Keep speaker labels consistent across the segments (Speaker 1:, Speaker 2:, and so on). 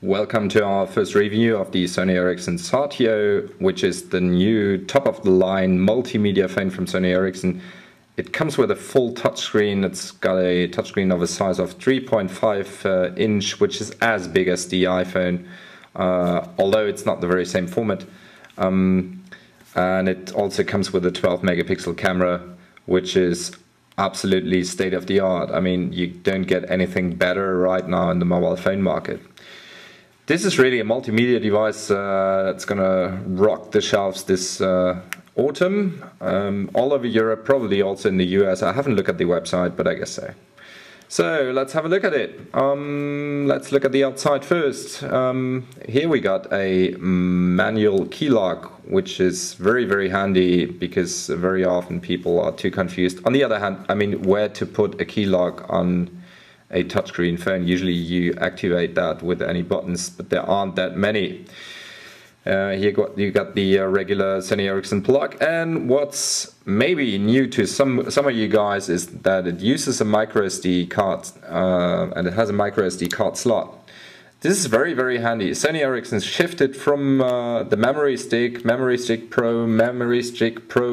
Speaker 1: Welcome to our first review of the Sony Ericsson Satio, which is the new top-of-the-line multimedia phone from Sony Ericsson. It comes with a full touchscreen. It's got a touchscreen of a size of 3.5 inch, which is as big as the iPhone, although it's not the very same format. And it also comes with a 12 megapixel camera, which is absolutely state-of-the-art. I mean, you don't get anything better right now in the mobile phone market. This is really a multimedia device that's gonna rock the shelves this autumn, all over Europe, probably also in the US. I haven't looked at the website, but I guess so. So let's have a look at it. Let's look at the outside first. Here we got a manual key lock, which is very, very handy because very often people are too confused. On the other hand, I mean, where to put a key lock on a touchscreen phone. Usually you activate that with any buttons, but there aren't that many. Here you got the regular Sony Ericsson plug, and what's maybe new to some of you guys is that it uses a micro SD card, and it has a micro SD card slot. This is very, very handy. Sony Ericsson shifted from the memory stick Pro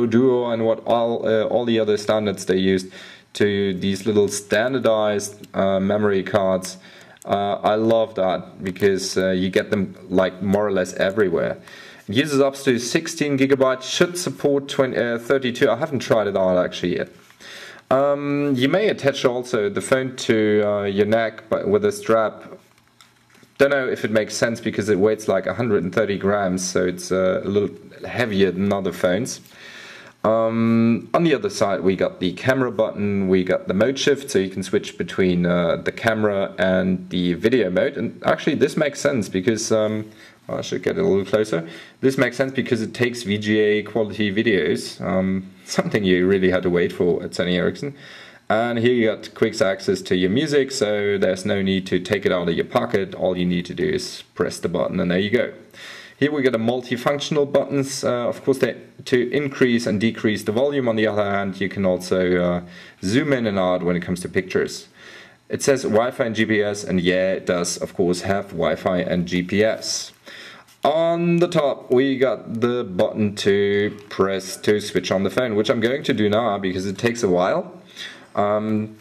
Speaker 1: Duo, and what all the other standards they used, to these little standardized memory cards. I love that because you get them like more or less everywhere. It uses up to 16 gigabytes, should support 32. I haven't tried it out actually yet. You may attach also the phone to your neck but with a strap. Don't know if it makes sense because it weighs like 130 grams, so it's a little heavier than other phones. On the other side we got the camera button, we got the mode shift, so you can switch between the camera and the video mode. And actually this makes sense because, I should get it a little closer. This makes sense because it takes VGA quality videos, something you really had to wait for at Sony Ericsson. And here you got quick access to your music, so there's no need to take it out of your pocket. All you need to do is press the button and there you go. Here we got a multifunctional buttons, of course to increase and decrease the volume. On the other hand, you can also zoom in and out when it comes to pictures. It says Wi-Fi and GPS, and yeah, it does of course have Wi-Fi and GPS. On the top we got the button to press to switch on the phone, which I'm going to do now because it takes a while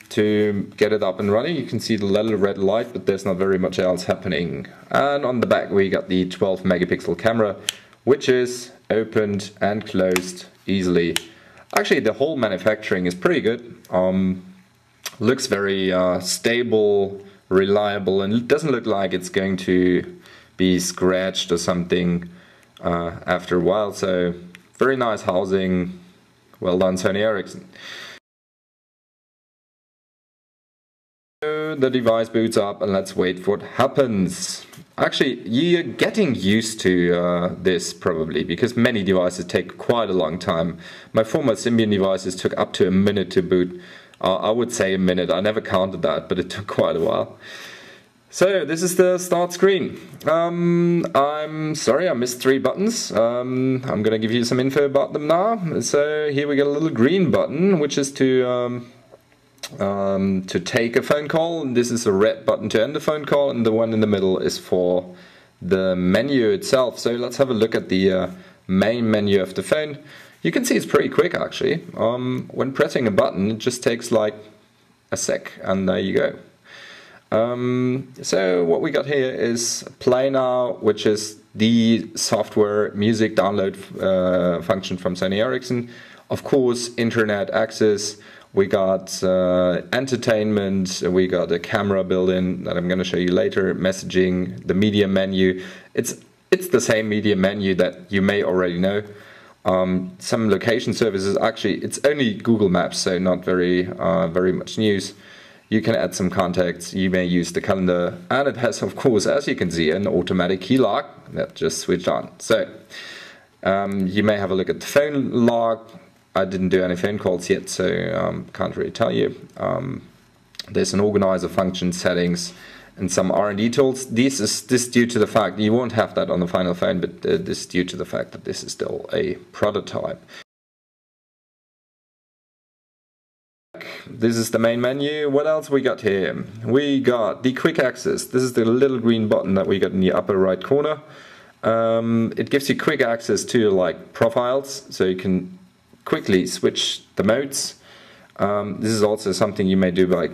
Speaker 1: to get it up and running. You can see the little red light, but there's not very much else happening. And on the back we got the 12 megapixel camera, which is opened and closed easily. Actually the whole manufacturing is pretty good. Looks very stable, reliable, and it doesn't look like it's going to be scratched or something after a while. So very nice housing. Well done, Sony Ericsson. The device boots up and let's wait for what happens. Actually, you're getting used to this probably because many devices take quite a long time. My former Symbian devices took up to a minute to boot. I would say a minute. I never counted that, but it took quite a while. So this is the start screen. I'm sorry I missed 3 buttons. I'm gonna give you some info about them now. So here we got a little green button, which is to take a phone call, and this is a red button to end the phone call, and the one in the middle is for the menu itself. So let's have a look at the main menu of the phone. You can see it's pretty quick actually. When pressing a button it just takes like a sec and there you go. So what we got here is Play Now, which is the software music download function from Sony Ericsson. Of course, internet access. We got entertainment, we got a camera built-in that I'm going to show you later, messaging, the media menu. It's the same media menu that you may already know. Some location services, actually it's only Google Maps, so not very much news. You can add some contacts, you may use the calendar, and it has of course, as you can see, an automatic key lock that just switched on. So you may have a look at the phone log. I didn't do any phone calls yet, so can't really tell you. There's an organizer function, settings, and some R&D tools. This is due to the fact you won't have that on the final phone, but this is due to the fact that this is still a prototype. This is the main menu. What else we got here? We got the quick access. This is the little green button that we got in the upper right corner. It gives you quick access to like profiles, so you can quickly switch the modes. This is also something you may do by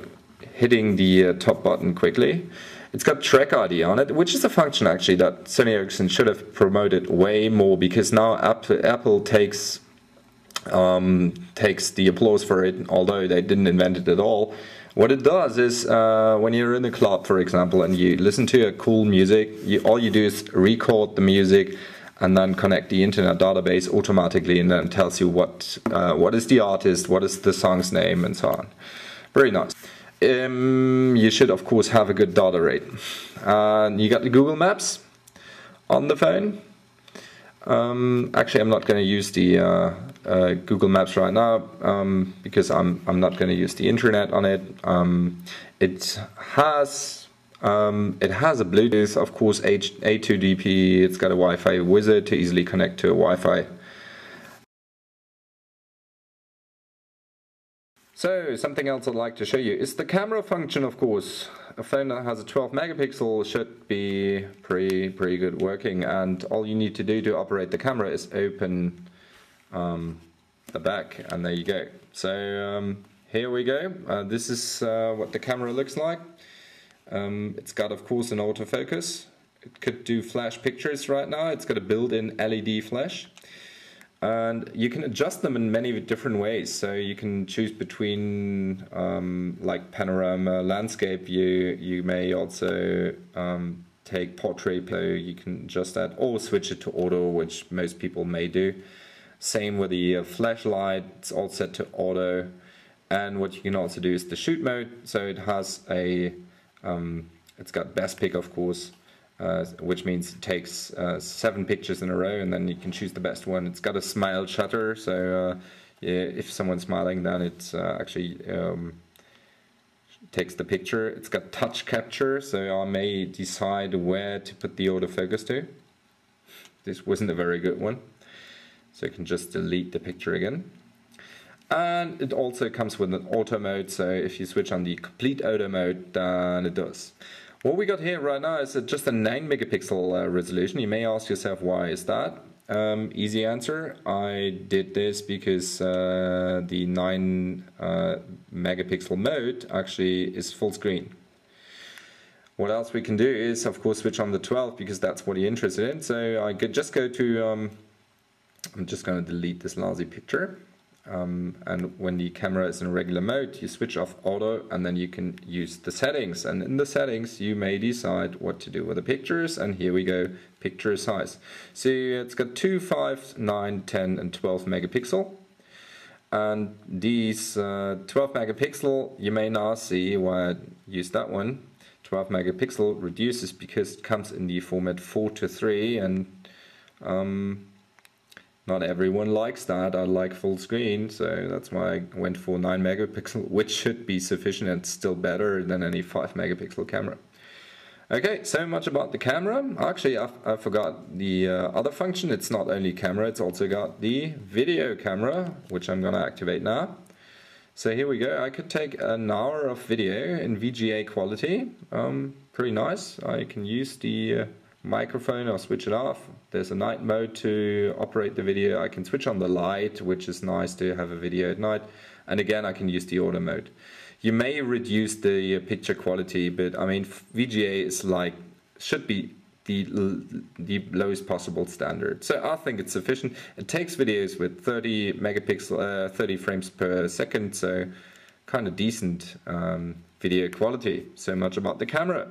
Speaker 1: hitting the top button quickly. It's got track ID on it, which is a function actually that Sony Ericsson should have promoted way more, because now Apple takes the applause for it, although they didn't invent it at all. What it does is, when you're in a club, for example, and you listen to a cool music, all you do is record the music and then connect the internet database automatically, and then it tells you what is the artist, what is the song's name, and so on. Very nice. You should of course have a good data rate. You got the Google Maps on the phone. Actually, I'm not going to use the Google Maps right now, because I'm not going to use the internet on it. It has a Bluetooth, of course, A2DP. It's got a Wi-Fi wizard to easily connect to a Wi-Fi. So something else I'd like to show you is the camera function. Of course, a phone that has a 12 megapixel should be pretty good working, and all you need to do to operate the camera is open the back, and there you go. So here we go. This is what the camera looks like. It's got of course an autofocus. It could do flash pictures right now. It's got a built-in LED flash. And you can adjust them in many different ways. So you can choose between like panorama, landscape. You may also take portrait, so you can adjust that, or switch it to auto, which most people may do. Same with the flashlight, it's all set to auto. And what you can also do is the shoot mode. So it has a, it's got best pick, of course. Which means it takes 7 pictures in a row, and then you can choose the best one. It's got a smile shutter, so if someone's smiling, then it actually takes the picture. It's got touch capture, so I may decide where to put the autofocus to. This wasn't a very good one, so you can just delete the picture again. And it also comes with an auto mode, so if you switch on the complete auto mode, then it does. What we got here right now is just a 9 megapixel resolution. You may ask yourself, why is that? Easy answer. I did this because the 9 megapixel mode actually is full screen. What else we can do is, of course, switch on the 12, because that's what you're interested in. So I could just go to, I'm just going to delete this lousy picture. And when the camera is in regular mode, you switch off auto, and then you can use the settings, and in the settings you may decide what to do with the pictures. And here we go, picture size. So it's got 2, 5, 9, 10 and 12 megapixel, and these 12 megapixel, you may now see why I use that one. 12 megapixel reduces because it comes in the format 4:3, and not everyone likes that. I like full screen, so that's why I went for 9 megapixel, which should be sufficient and still better than any 5 megapixel camera. Okay, so much about the camera. Actually, I forgot the other function. It's not only camera, it's also got the video camera, which I'm going to activate now. So here we go. I could take an hour of video in VGA quality. Pretty nice. I can use the microphone, I'll switch it off. There's a night mode to operate the video. I can switch on the light, which is nice to have a video at night. And again, I can use the auto mode. You may reduce the picture quality, but I mean, VGA is like, should be the lowest possible standard. So I think it's sufficient. It takes videos with 30 megapixel, 30 frames per second, so kind of decent video quality. So much about the camera.